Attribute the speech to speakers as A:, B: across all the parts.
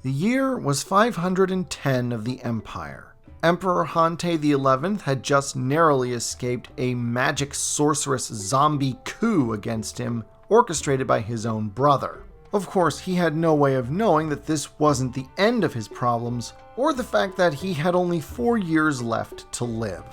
A: The year was 510 of the Empire. Emperor Hantei XI had just narrowly escaped a magic sorceress zombie coup against him, orchestrated by his own brother. Of course, he had no way of knowing that this wasn't the end of his problems, or the fact that he had only 4 years left to live.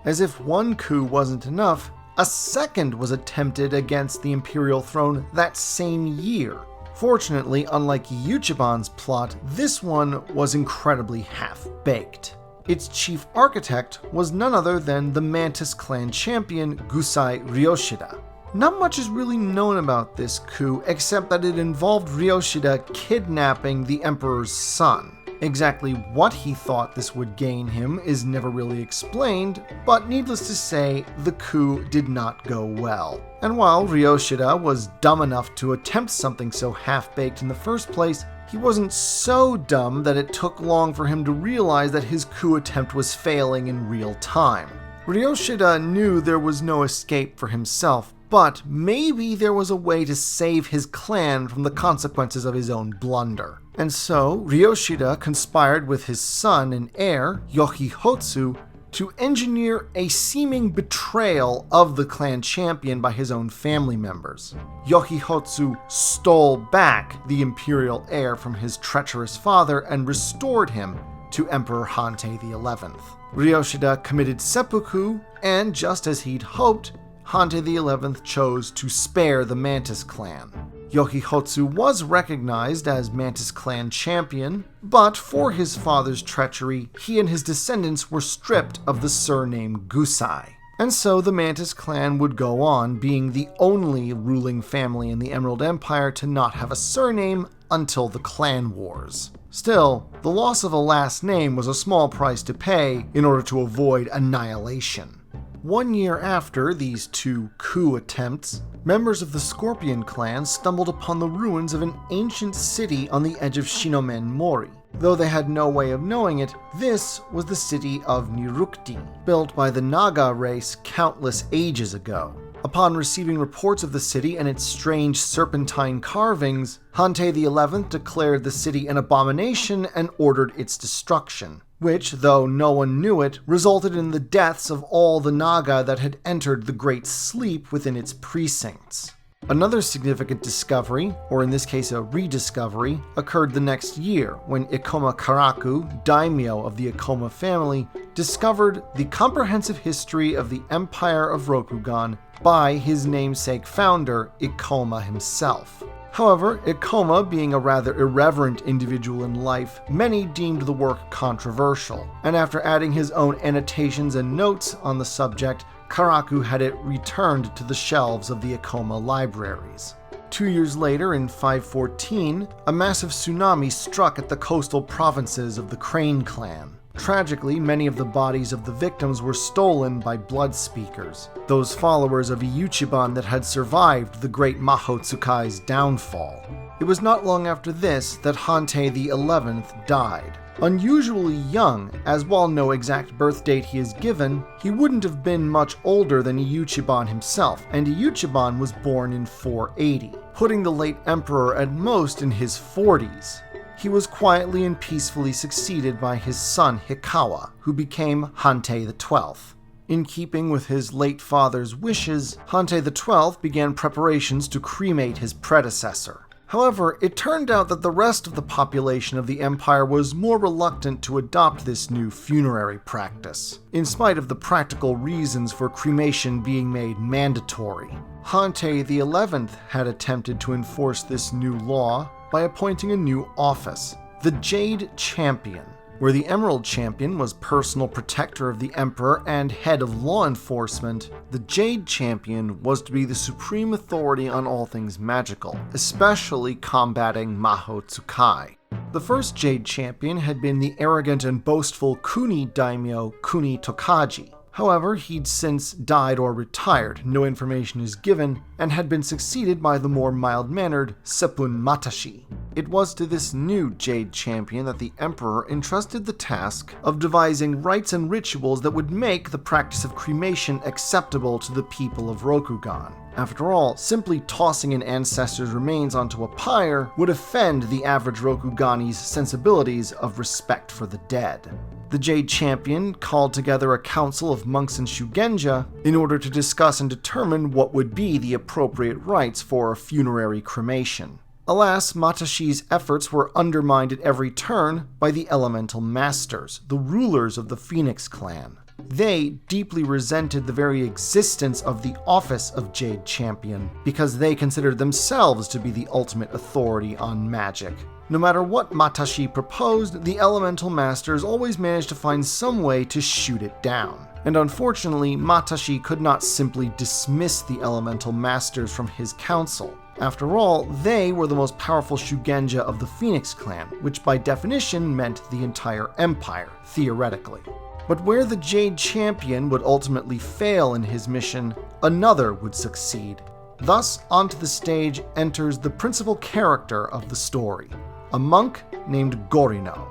A: As if one coup wasn't enough, a second was attempted against the Imperial throne that same year. Fortunately, unlike Ichiban's plot, this one was incredibly half-baked. Its chief architect was none other than the Mantis clan champion Gusai Ryoshida. Not much is really known about this coup, except that it involved Ryoshida kidnapping the Emperor's son. Exactly what he thought this would gain him is never really explained, but needless to say, the coup did not go well. And while Ryoshida was dumb enough to attempt something so half-baked in the first place, he wasn't so dumb that it took long for him to realize that his coup attempt was failing in real time. Ryoshida knew there was no escape for himself, but maybe there was a way to save his clan from the consequences of his own blunder. And so, Ryoshida conspired with his son and heir, Yoshihotsu, to engineer a seeming betrayal of the clan champion by his own family members. Yoshihotsu stole back the imperial heir from his treacherous father and restored him to Emperor Hantei XI. Ryoshida committed seppuku, and just as he'd hoped, Hantei XI chose to spare the Mantis clan. Yoshihotsu was recognized as Mantis clan champion, but for his father's treachery, he and his descendants were stripped of the surname Gusai. And so the Mantis clan would go on being the only ruling family in the Emerald Empire to not have a surname until the Clan Wars. Still, the loss of a last name was a small price to pay in order to avoid annihilation. 1 year after these two coup attempts, members of the Scorpion clan stumbled upon the ruins of an ancient city on the edge of Shinomen Mori. Though they had no way of knowing it, this was the city of Nirukti, built by the Naga race countless ages ago. Upon receiving reports of the city and its strange serpentine carvings, Hantei XI declared the city an abomination and ordered its destruction, which, though no one knew it, resulted in the deaths of all the Naga that had entered the Great Sleep within its precincts. Another significant discovery, or in this case a rediscovery, occurred the next year when Ikoma Karaku, daimyo of the Ikoma family, discovered the comprehensive history of the Empire of Rokugan by his namesake founder, Ikoma himself. However, Ikoma being a rather irreverent individual in life, many deemed the work controversial, and after adding his own annotations and notes on the subject, Karaku had it returned to the shelves of the Ikoma libraries. 2 years later, in 514, a massive tsunami struck at the coastal provinces of the Crane clan. Tragically, many of the bodies of the victims were stolen by blood speakers, those followers of Ichiban that had survived the great Mahotsukai's downfall. It was not long after this that Hantei XI died. Unusually young, as while no exact birth date he is given, he wouldn't have been much older than Ichiban himself, and Ichiban was born in 480, putting the late emperor at most in his 40s. He was quietly and peacefully succeeded by his son Hikawa, who became Hantei XII. In keeping with his late father's wishes, Hantei XII began preparations to cremate his predecessor. However, it turned out that the rest of the population of the empire was more reluctant to adopt this new funerary practice, in spite of the practical reasons for cremation being made mandatory. Hantei XI had attempted to enforce this new law by appointing a new office, the Jade Champion. Where the Emerald Champion was personal protector of the Emperor and head of law enforcement, the Jade Champion was to be the supreme authority on all things magical, especially combating Mahotsukai. The first Jade Champion had been the arrogant and boastful Kuni daimyo Kuni Tokaji. However, he'd since died or retired, no information is given, and had been succeeded by the more mild-mannered Seppun Matashi. It was to this new Jade Champion that the Emperor entrusted the task of devising rites and rituals that would make the practice of cremation acceptable to the people of Rokugan. After all, simply tossing an ancestor's remains onto a pyre would offend the average Rokugani's sensibilities of respect for the dead. The Jade Champion called together a council of monks and shugenja in order to discuss and determine what would be the appropriate rites for a funerary cremation. Alas, Matashi's efforts were undermined at every turn by the Elemental Masters, the rulers of the Phoenix clan. They deeply resented the very existence of the office of Jade Champion because they considered themselves to be the ultimate authority on magic. No matter what Matashi proposed, the Elemental Masters always managed to find some way to shoot it down. And unfortunately, Matashi could not simply dismiss the Elemental Masters from his council. After all, they were the most powerful shugenja of the Phoenix clan, which by definition meant the entire empire, theoretically. But where the Jade Champion would ultimately fail in his mission, another would succeed. Thus, onto the stage enters the principal character of the story, a monk named Gorino.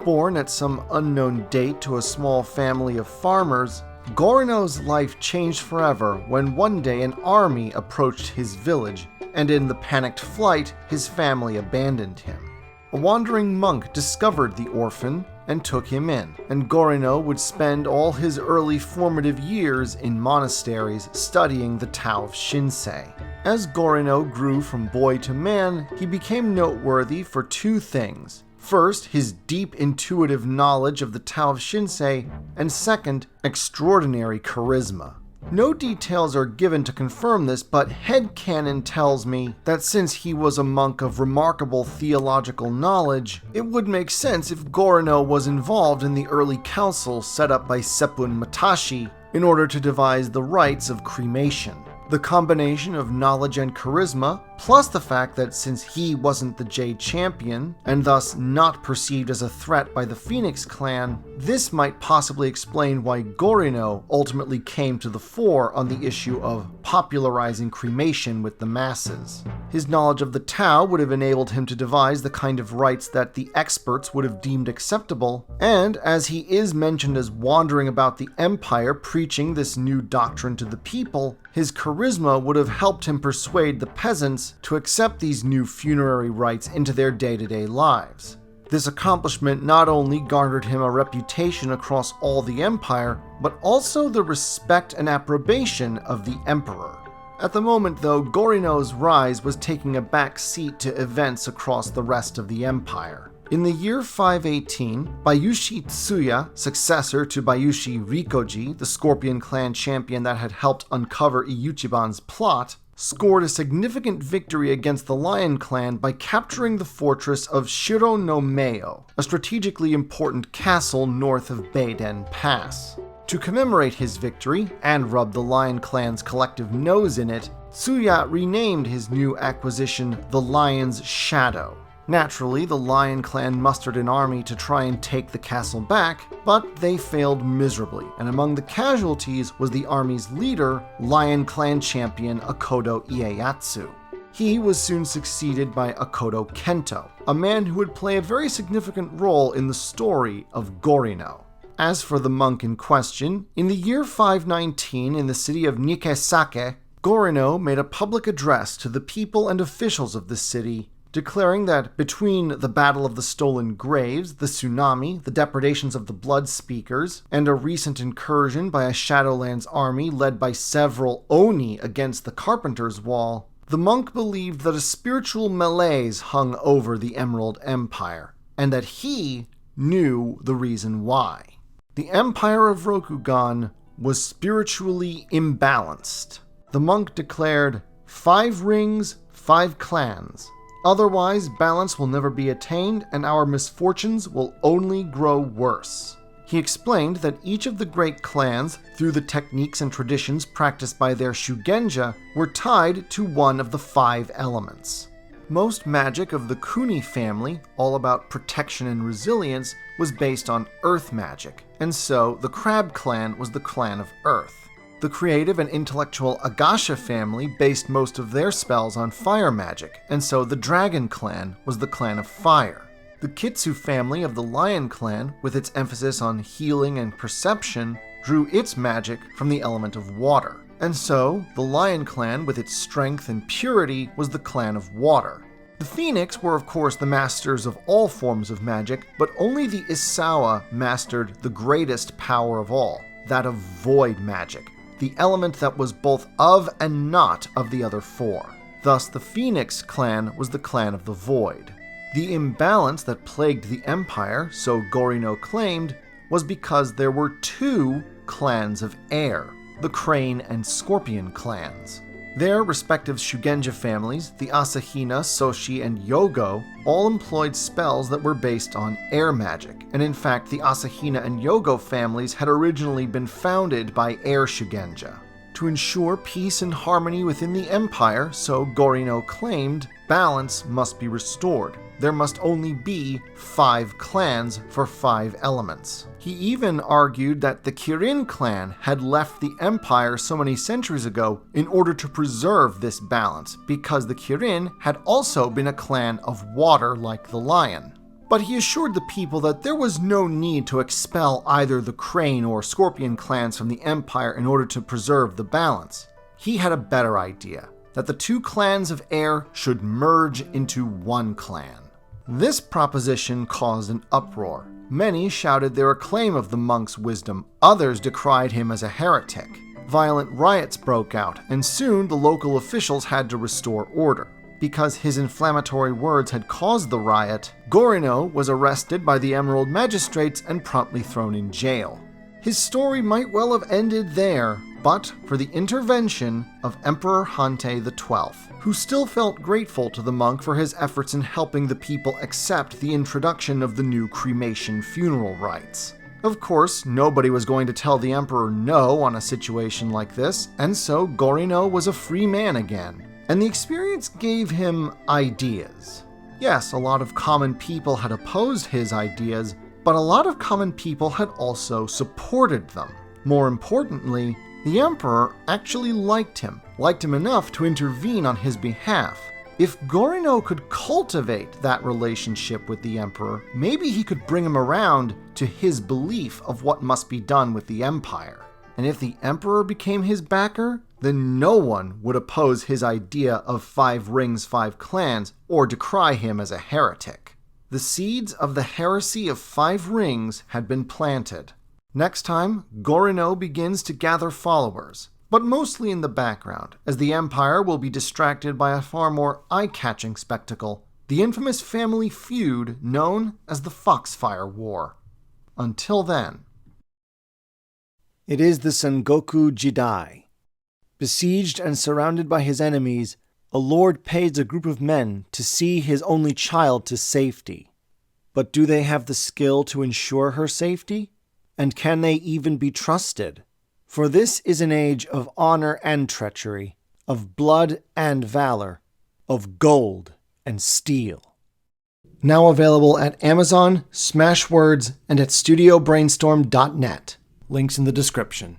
A: Born at some unknown date to a small family of farmers, Gorino's life changed forever when one day an army approached his village, and in the panicked flight, his family abandoned him. A wandering monk discovered the orphan and took him in, and Gorino would spend all his early formative years in monasteries studying the Tao of Shinsei. As Gorino grew from boy to man, he became noteworthy for two things. First, his deep intuitive knowledge of the Tao of Shinsei, and second, extraordinary charisma. No details are given to confirm this, but headcanon tells me that since he was a monk of remarkable theological knowledge, it would make sense if Gorino was involved in the early council set up by Seppun Matashi in order to devise the rites of cremation. The combination of knowledge and charisma, plus the fact that since he wasn't the Jade Champion, and thus not perceived as a threat by the Phoenix clan, this might possibly explain why Gorino ultimately came to the fore on the issue of popularizing cremation with the masses. His knowledge of the Tao would have enabled him to devise the kind of rites that the experts would have deemed acceptable, and as he is mentioned as wandering about the empire preaching this new doctrine to the people, his charisma would have helped him persuade the peasants to accept these new funerary rites into their day-to-day lives. This accomplishment not only garnered him a reputation across all the empire, but also the respect and approbation of the emperor. At the moment, though, Gorino's rise was taking a back seat to events across the rest of the empire. In the year 518, Bayushi Tsuya, successor to Bayushi Rikoji, the Scorpion clan champion that had helped uncover Iyuchiban's plot, scored a significant victory against the Lion clan by capturing the fortress of Shiro no Meo, a strategically important castle north of Beiden Pass. To commemorate his victory, and rub the Lion clan's collective nose in it, Tsuya renamed his new acquisition the Lion's Shadow. Naturally, the Lion clan mustered an army to try and take the castle back, but they failed miserably, and among the casualties was the army's leader, Lion clan champion Akodo Ieyasu. He was soon succeeded by Akodo Kento, a man who would play a very significant role in the story of Gorino. As for the monk in question, in the year 519 in the city of Nikesake, Gorino made a public address to the people and officials of the city, declaring that between the Battle of the Stolen Graves, the tsunami, the depredations of the Blood Speakers, and a recent incursion by a Shadowlands army led by several Oni against the Carpenter's Wall, the monk believed that a spiritual malaise hung over the Emerald Empire, and that he knew the reason why. The Empire of Rokugan was spiritually imbalanced. The monk declared, 5 rings, 5 clans. Otherwise, balance will never be attained, and our misfortunes will only grow worse. He explained that each of the great clans, through the techniques and traditions practiced by their shugenja, were tied to one of the 5 elements. Most magic of the Kuni family, all about protection and resilience, was based on earth magic, and so the Crab clan was the clan of Earth. The creative and intellectual Agasha family based most of their spells on fire magic, and so the Dragon clan was the clan of fire. The Kitsu family of the Lion clan, with its emphasis on healing and perception, drew its magic from the element of water. And so, the Lion clan, with its strength and purity, was the clan of water. The Phoenix were of course the masters of all forms of magic, but only the Isawa mastered the greatest power of all, that of void magic, the element that was both of and not of the other four. Thus, the Phoenix clan was the clan of the void. The imbalance that plagued the Empire, so Gorino claimed, was because there were two clans of air, the Crane and Scorpion clans. Their respective Shugenja families, the Asahina, Soshi, and Yogo, all employed spells that were based on air magic, and in fact the Asahina and Yogo families had originally been founded by air Shugenja. To ensure peace and harmony within the Empire, so Gorino claimed, balance must be restored. There must only be 5 clans for 5 elements. He even argued that the Kirin clan had left the Empire so many centuries ago in order to preserve this balance, because the Kirin had also been a clan of water like the lion. But he assured the people that there was no need to expel either the Crane or Scorpion clans from the Empire in order to preserve the balance. He had a better idea, that the 2 clans of air should merge into one clan. This proposition caused an uproar. Many shouted their acclaim of the monk's wisdom, others decried him as a heretic. Violent riots broke out, and soon the local officials had to restore order. Because his inflammatory words had caused the riot, Gorino was arrested by the Emerald Magistrates and promptly thrown in jail. His story might well have ended there, but for the intervention of Emperor Hante XII, who still felt grateful to the monk for his efforts in helping the people accept the introduction of the new cremation funeral rites. Of course, nobody was going to tell the emperor no on a situation like this, and so Gorino was a free man again. And the experience gave him ideas. Yes, a lot of common people had opposed his ideas, but a lot of common people had also supported them. More importantly, the emperor actually liked him enough to intervene on his behalf. If Gorino could cultivate that relationship with the emperor, maybe he could bring him around to his belief of what must be done with the empire. And if the emperor became his backer, then no one would oppose his idea of 5 rings, 5 clans, or decry him as a heretic. The seeds of the heresy of 5 rings had been planted. Next time, Gorino begins to gather followers, but mostly in the background, as the Empire will be distracted by a far more eye-catching spectacle, the infamous family feud known as the Foxfire War. Until then. It is the Sengoku Jidai. Besieged and surrounded by his enemies, a lord pays a group of men to see his only child to safety. But do they have the skill to ensure her safety? And can they even be trusted? For this is an age of honor and treachery, of blood and valor, of gold and steel. Now available at Amazon, Smashwords, and at StudioBrainstorm.net. Links in the description.